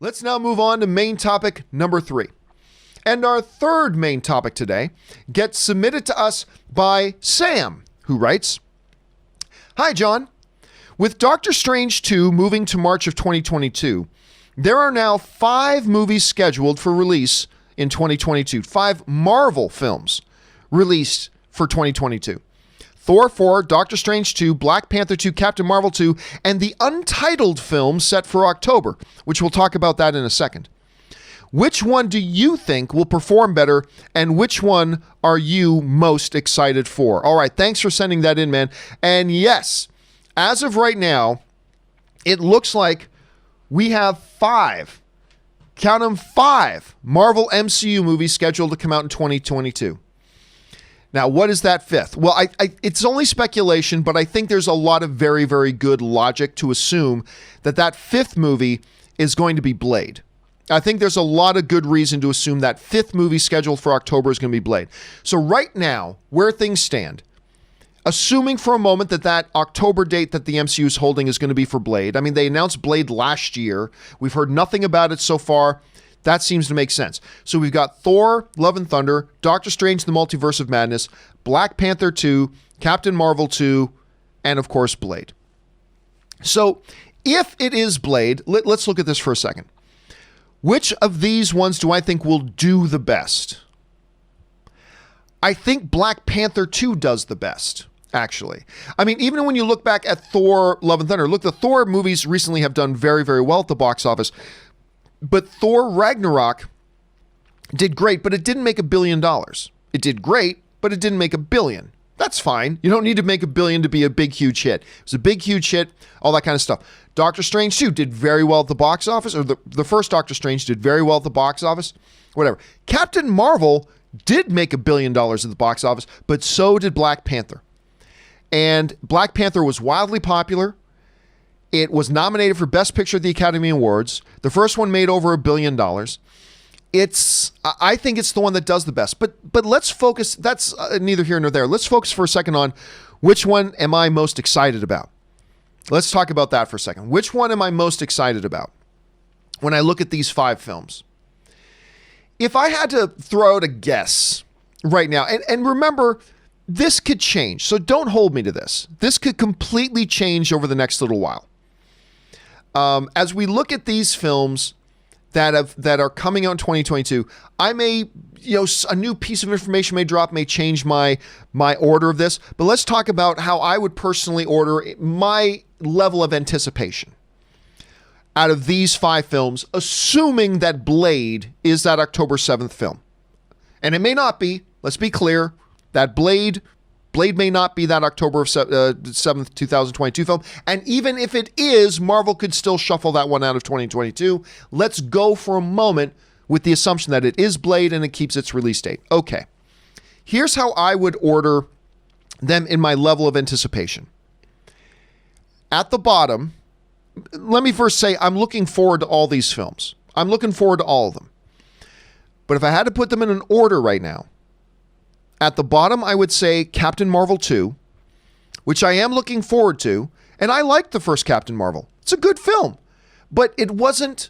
Let's now move on to main topic number 3. And our third main topic today gets submitted to us by Sam, who writes, "Hi, John. With Doctor Strange 2 moving to March of 2022, there are now 5 movies scheduled for release in 2022. 5 Marvel films released for 2022. Thor 4, Doctor Strange 2, Black Panther 2, Captain Marvel 2, and the Untitled film set for October, which we'll talk about that in a second. Which one do you think will perform better, and which one are you most excited for?" All right, thanks for sending that in, man. And yes, as of right now, it looks like we have 5, count them 5, Marvel MCU movies scheduled to come out in 2022. Now, what is that 5th? Well, it's only speculation, but I think there's a lot of very, very good logic to assume that 5th movie is going to be Blade. I think there's a lot of good reason to assume that 5th movie scheduled for October is going to be Blade. So right now, where things stand, assuming for a moment that October date that the MCU is holding is going to be for Blade. I mean, they announced Blade last year. We've heard nothing about it so far. That seems to make sense. So we've got Thor, Love and Thunder, Doctor Strange, the Multiverse of Madness, Black Panther 2, Captain Marvel 2, and of course, Blade. So if it is Blade, let's look at this for a second. Which of these ones do I think will do the best? I think Black Panther 2 does the best, actually. I mean, even when you look back at Thor, Love and Thunder, look, the Thor movies recently have done very, very well at the box office. But Thor Ragnarok did great, but it didn't make $1 billion. It did great, but it didn't make $1 billion. That's fine. You don't need to make $1 billion to be a big, huge hit. It was a big, huge hit, all that kind of stuff. Doctor Strange 2 did very well at the box office, or the first Doctor Strange did very well at the box office, whatever. Captain Marvel did make $1 billion at the box office, but so did Black Panther. And Black Panther was wildly popular. It was nominated for Best Picture at the Academy Awards. The first one made over $1 billion. I think it's the one that does the best. But let's focus, that's neither here nor there. Let's focus for a second on which one am I most excited about. Let's talk about that for a second. Which one am I most excited about when I look at these 5 films? If I had to throw out a guess right now, and remember, this could change, so don't hold me to this. This could completely change over the next little while. As we look at these films that are coming out in 2022, I may, a new piece of information may drop, may change my order of this. But let's talk about how I would personally order my level of anticipation out of these 5 films, assuming that Blade is that October 7th film. And it may not be. Let's be clear that Blade may not be that October 7th, 2022 film. And even if it is, Marvel could still shuffle that one out of 2022. Let's go for a moment with the assumption that it is Blade and it keeps its release date. Okay. Here's how I would order them in my level of anticipation. At the bottom, let me first say I'm looking forward to all these films. I'm looking forward to all of them. But if I had to put them in an order right now, at the bottom, I would say Captain Marvel 2, which I am looking forward to. And I liked the first Captain Marvel. It's a good film. But it wasn't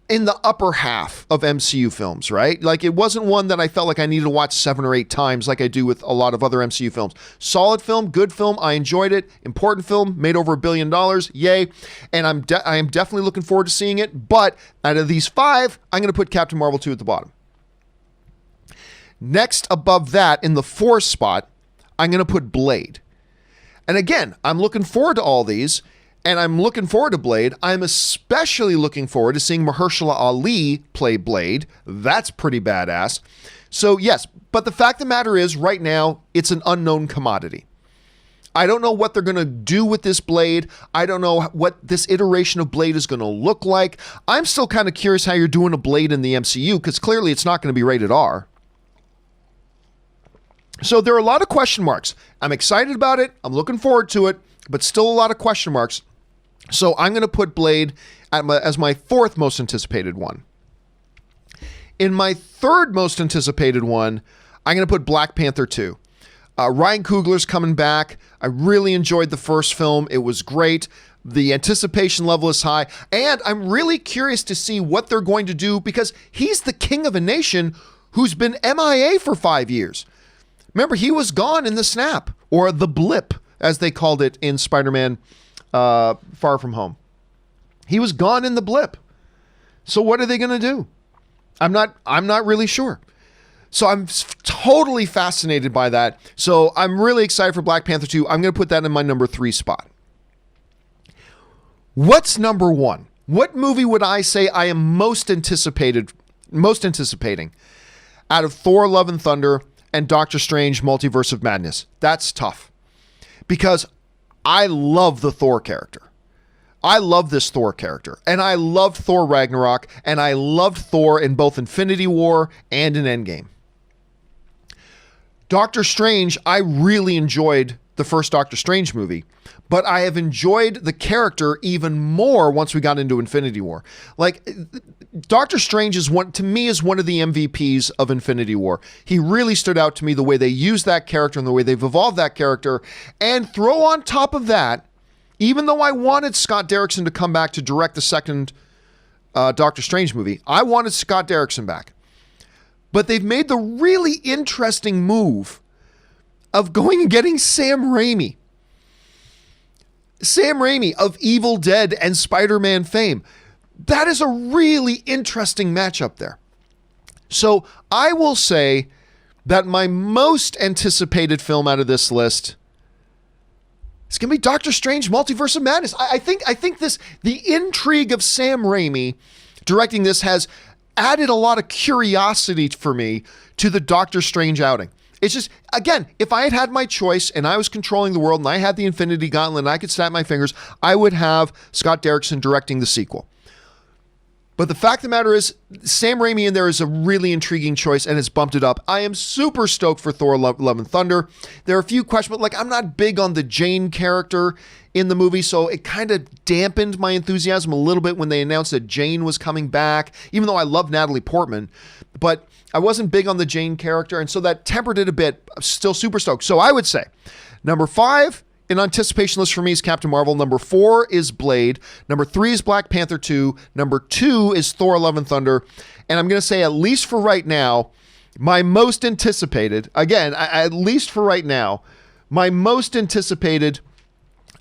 in the upper half of MCU films, right? Like, it wasn't one that I felt like I needed to watch 7 or 8 times like I do with a lot of other MCU films. Solid film, good film. I enjoyed it. Important film, made over $1 billion. Yay. And I am definitely looking forward to seeing it. But out of these 5, I'm going to put Captain Marvel 2 at the bottom. Next, above that, in the 4th spot, I'm going to put Blade. And again, I'm looking forward to all these, and I'm looking forward to Blade. I'm especially looking forward to seeing Mahershala Ali play Blade. That's pretty badass. So yes, but the fact of the matter is, right now, it's an unknown commodity. I don't know what they're going to do with this Blade. I don't know what this iteration of Blade is going to look like. I'm still kind of curious how you're doing a Blade in the MCU, because clearly it's not going to be rated R. So there are a lot of question marks. I'm excited about it. I'm looking forward to it, but still a lot of question marks. So I'm going to put Blade as my 4th most anticipated one. In my 3rd most anticipated one, I'm going to put Black Panther 2. Ryan Coogler's coming back. I really enjoyed the first film. It was great. The anticipation level is high, and I'm really curious to see what they're going to do because he's the king of a nation who's been MIA for 5 years. Remember, he was gone in the snap, or the blip, as they called it in Spider-Man Far From Home. He was gone in the blip. So what are they going to do? I'm not really sure. So I'm totally fascinated by that. So I'm really excited for Black Panther 2. I'm going to put that in my number 3 spot. What's number 1? What movie would I say I am most anticipating out of Thor: Love and Thunder and Doctor Strange: Multiverse of Madness? That's tough because I love the Thor character. I love this Thor character, and I loved Thor Ragnarok, and I loved Thor in both Infinity War and in Endgame. Doctor Strange, I really enjoyed the first Doctor Strange movie, but I have enjoyed the character even more once we got into Infinity War. Like, Doctor Strange is one of the MVPs of Infinity War. He really stood out to me, the way they used that character and the way they've evolved that character. And throw on top of that, even though I wanted Scott Derrickson to come back to direct the second Doctor Strange movie, I wanted Scott Derrickson back. But they've made the really interesting move of going and getting Sam Raimi. Sam Raimi of Evil Dead and Spider-Man fame. That is a really interesting matchup there. So I will say that my most anticipated film out of this list is going to be Doctor Strange: Multiverse of Madness. I think the intrigue of Sam Raimi directing this has added a lot of curiosity for me to the Doctor Strange outing. It's just, again, if I had my choice and I was controlling the world and I had the Infinity Gauntlet and I could snap my fingers, I would have Scott Derrickson directing the sequel. But the fact of the matter is, Sam Raimi in there is a really intriguing choice and has bumped it up. I am super stoked for Thor: Love and Thunder. There are a few questions, but I'm not big on the Jane character in the movie, so it kind of dampened my enthusiasm a little bit when they announced that Jane was coming back, even though I love Natalie Portman. But I wasn't big on the Jane character, and so that tempered it a bit. I'm still super stoked. So I would say number 5 in anticipation list for me is Captain Marvel. Number 4 is Blade. Number 3 is Black Panther 2. Number 2 is Thor: Love and Thunder. And I'm going to say, at least for right now, my most anticipated, again, at least for right now, my most anticipated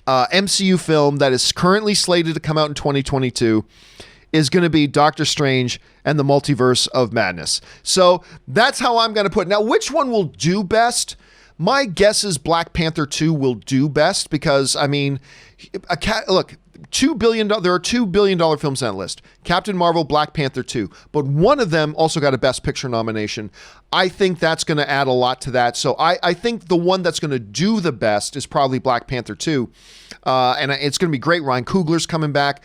MCU film that is currently slated to come out in 2022 is going to be Doctor Strange and the Multiverse of Madness. So that's how I'm going to put it. Now, which one will do best? My guess is Black Panther 2 will do best because, I mean, look, there are $2 billion films on that list. Captain Marvel, Black Panther 2. But one of them also got a Best Picture nomination. I think that's going to add a lot to that. So I think the one that's going to do the best is probably Black Panther 2. And it's going to be great. Ryan Coogler's coming back.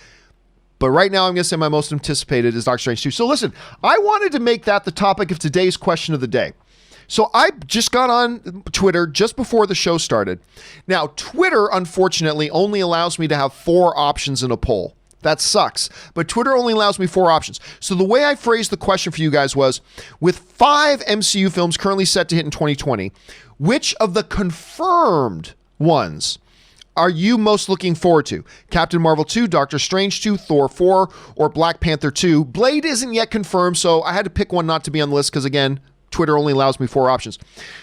But right now, I'm going to say my most anticipated is Doctor Strange 2. So listen, I wanted to make that the topic of today's question of the day. So I just got on Twitter just before the show started. Now, Twitter, unfortunately, only allows me to have 4 options in a poll. That sucks. But Twitter only allows me 4 options. So the way I phrased the question for you guys was, with 5 MCU films currently set to hit in 2020, which of the confirmed ones are you most looking forward to? Captain Marvel 2, Doctor Strange 2, Thor 4, or Black Panther 2? Blade isn't yet confirmed, so I had to pick one not to be on the list because, again, Twitter only allows me 4 options.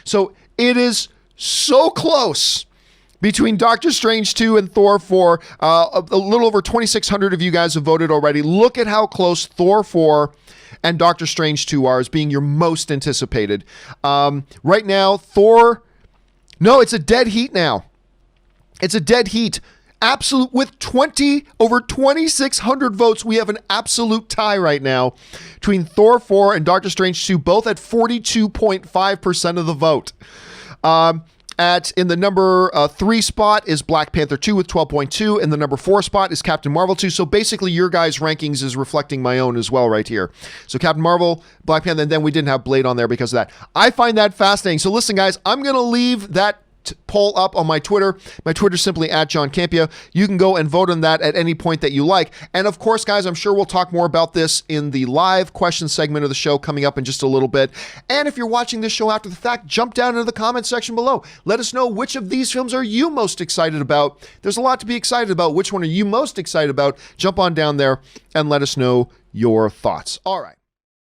So it is so close between Doctor Strange 2 and Thor 4. A little over 2,600 of you guys have voted already. Look at how close Thor 4 and Doctor Strange 2 are as being your most anticipated. Right now, Thor... No, it's a dead heat now. It's a dead heat. Absolute, with over 2,600 votes, we have an absolute tie right now between Thor 4 and Doctor Strange 2, both at 42.5% of the vote. In the number 3 spot is Black Panther 2 with 12.2, and the number 4 spot is Captain Marvel 2. So basically, your guys' rankings is reflecting my own as well right here. So Captain Marvel, Black Panther, and then we didn't have Blade on there because of that. I find that fascinating. So listen, guys, I'm going to leave that poll up on my Twitter. My Twitter's simply at John Campea. You can go and vote on that at any point that you like. And of course, guys, I'm sure we'll talk more about this in the live question segment of the show coming up in just a little bit. And if you're watching this show after the fact, jump down into the comment section below. Let us know which of these films are you most excited about. There's a lot to be excited about. Which one are you most excited about? Jump on down there and let us know your thoughts. All right.